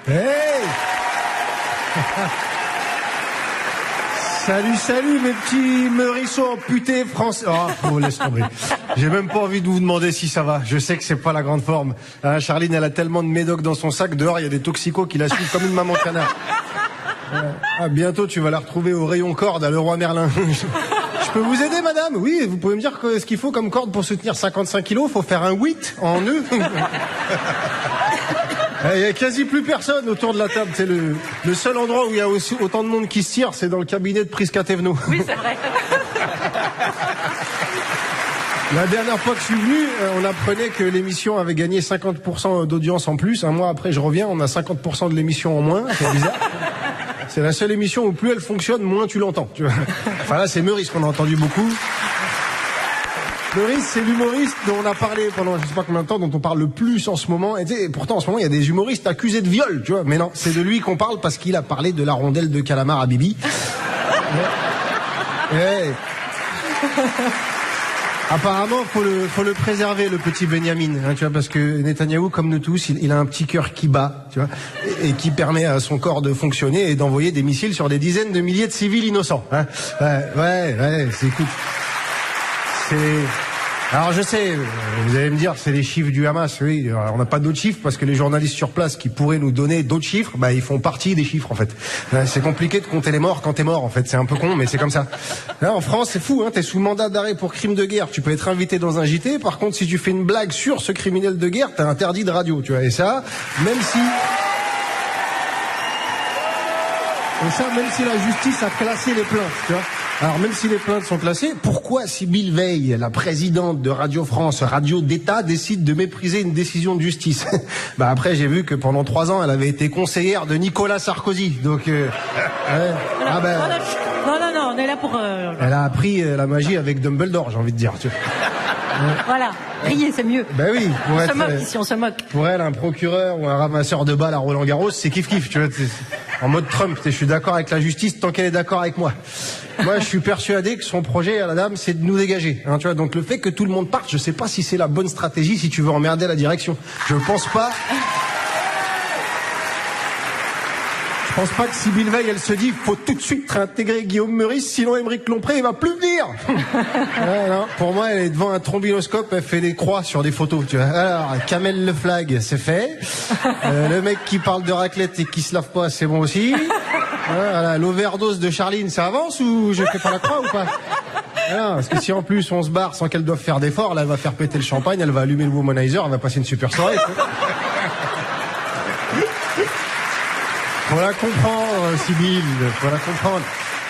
Hey. Salut mes petits meurissons amputés français. Oh, laisse tomber. J'ai même pas envie de vous demander si ça va. Je sais que c'est pas la grande forme. Hein, Charline, elle a tellement de médocs dans son sac. Dehors, il y a des toxicos qui la suivent comme une maman canard. Bientôt, tu vas la retrouver au rayon corde à Leroy Merlin. Je peux vous aider, madame? Oui, vous pouvez me dire ce qu'il faut comme corde pour soutenir 55 kilos? Faut faire un 8 en nœud. Il y a quasi plus personne autour de la table. C'est le seul endroit où il y a aussi autant de monde qui se tire, c'est dans le cabinet de Prisca Thévenot. Oui, c'est vrai. La dernière fois que je suis venu, on apprenait que l'émission avait gagné 50% d'audience en plus. Un mois après, je reviens, on a 50% de l'émission en moins. C'est bizarre. C'est la seule émission où plus elle fonctionne, moins tu l'entends. Tu vois. Enfin là, c'est Meurice qu'on a entendu beaucoup. Meurice, c'est l'humoriste dont on a parlé pendant je sais pas combien de temps, dont on parle le plus en ce moment. Et pourtant, en ce moment, il y a des humoristes accusés de viol, tu vois. Mais non, c'est de lui qu'on parle parce qu'il a parlé de la rondelle de calamar à Bibi. Ouais. Apparemment, faut le préserver, le petit Benjamin, hein, tu vois, parce que Netanyahou, comme nous tous, il a un petit cœur qui bat, tu vois, et qui permet à son corps de fonctionner et d'envoyer des missiles sur des dizaines de milliers de civils innocents. Hein. Ouais, écoute, c'est... Alors je sais, vous allez me dire, c'est les chiffres du Hamas, oui, on n'a pas d'autres chiffres parce que les journalistes sur place qui pourraient nous donner d'autres chiffres, bah ils font partie des chiffres en fait. C'est compliqué de compter les morts quand t'es mort en fait, c'est un peu con mais c'est comme ça. Là en France c'est fou, hein, t'es sous mandat d'arrêt pour crime de guerre, tu peux être invité dans un JT, par contre si tu fais une blague sur ce criminel de guerre, t'es interdit de radio, tu vois, et ça, même si la justice a classé les plaintes, tu vois. Alors même si les plaintes sont classées, pourquoi Sybille Veil, la présidente de Radio France, radio d'État, décide de mépriser une décision de justice? Bah après j'ai vu que pendant 3 ans elle avait été conseillère de Nicolas Sarkozy, donc non, on est là pour... Elle a appris la magie avec Dumbledore, j'ai envie de dire. Tu vois. Voilà, riez, c'est mieux. Ben oui, on se moque. Pour elle, un procureur ou un ramasseur de balles à Roland Garros, c'est kiff-kiff, tu vois. En mode Trump, je suis d'accord avec la justice tant qu'elle est d'accord avec moi. Moi, je suis persuadé que son projet à la dame, c'est de nous dégager. Hein, tu vois, donc le fait que tout le monde parte, je sais pas si c'est la bonne stratégie si tu veux emmerder la direction. Je pense pas que Sybille Veil, elle se dit, faut tout de suite réintégrer Guillaume Meurice, sinon Aymeric Lompré, il va plus venir. Non, pour moi, elle est devant un trombinoscope, elle fait des croix sur des photos, tu vois. Alors, Kamel Le Flag, c'est fait. Le mec qui parle de raclette et qui se lave pas, c'est bon aussi. Voilà, l'overdose de Charline, ça avance ou je fais pas la croix ou pas? Alors, parce que si en plus on se barre sans qu'elle doive faire d'efforts, là, elle va faire péter le champagne, elle va allumer le womanizer, elle va passer une super soirée. Faut la comprendre, Sybille, faut la comprendre.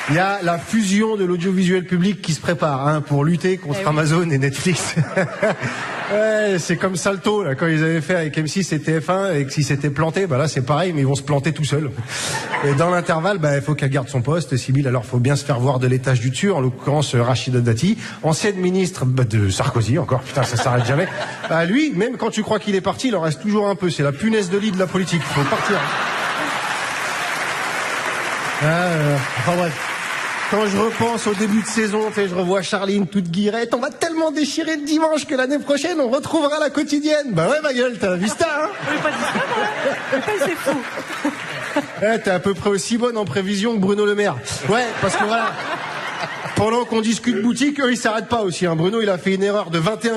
Il y a la fusion de l'audiovisuel public qui se prépare, hein, pour lutter contre Amazon et Netflix. Ouais, c'est comme Salto, là, quand ils avaient fait avec M6 et TF1, et que si c'était planté, bah là c'est pareil, mais ils vont se planter tout seuls. Et dans l'intervalle, bah il faut qu'elle garde son poste, Sybille, alors faut bien se faire voir de l'étage du dessus, en l'occurrence Rachida Dati, ancienne ministre de Sarkozy, encore, putain, ça s'arrête jamais. Bah lui, même quand tu crois qu'il est parti, il en reste toujours un peu, c'est la punaise de lit de la politique, faut partir. Enfin bref. Quand je repense au début de saison, je revois Charline toute guirette, on va tellement déchirer le dimanche que l'année prochaine on retrouvera la quotidienne. Bah ouais ma gueule, t'as vu ça, hein? On n'est pas dit ça, moi. C'est fou. Ouais, t'es à peu près aussi bonne en prévision que Bruno Le Maire. Ouais, parce que voilà, pendant qu'on discute boutique, eux ils s'arrêtent pas aussi, hein. Bruno il a fait une erreur de 21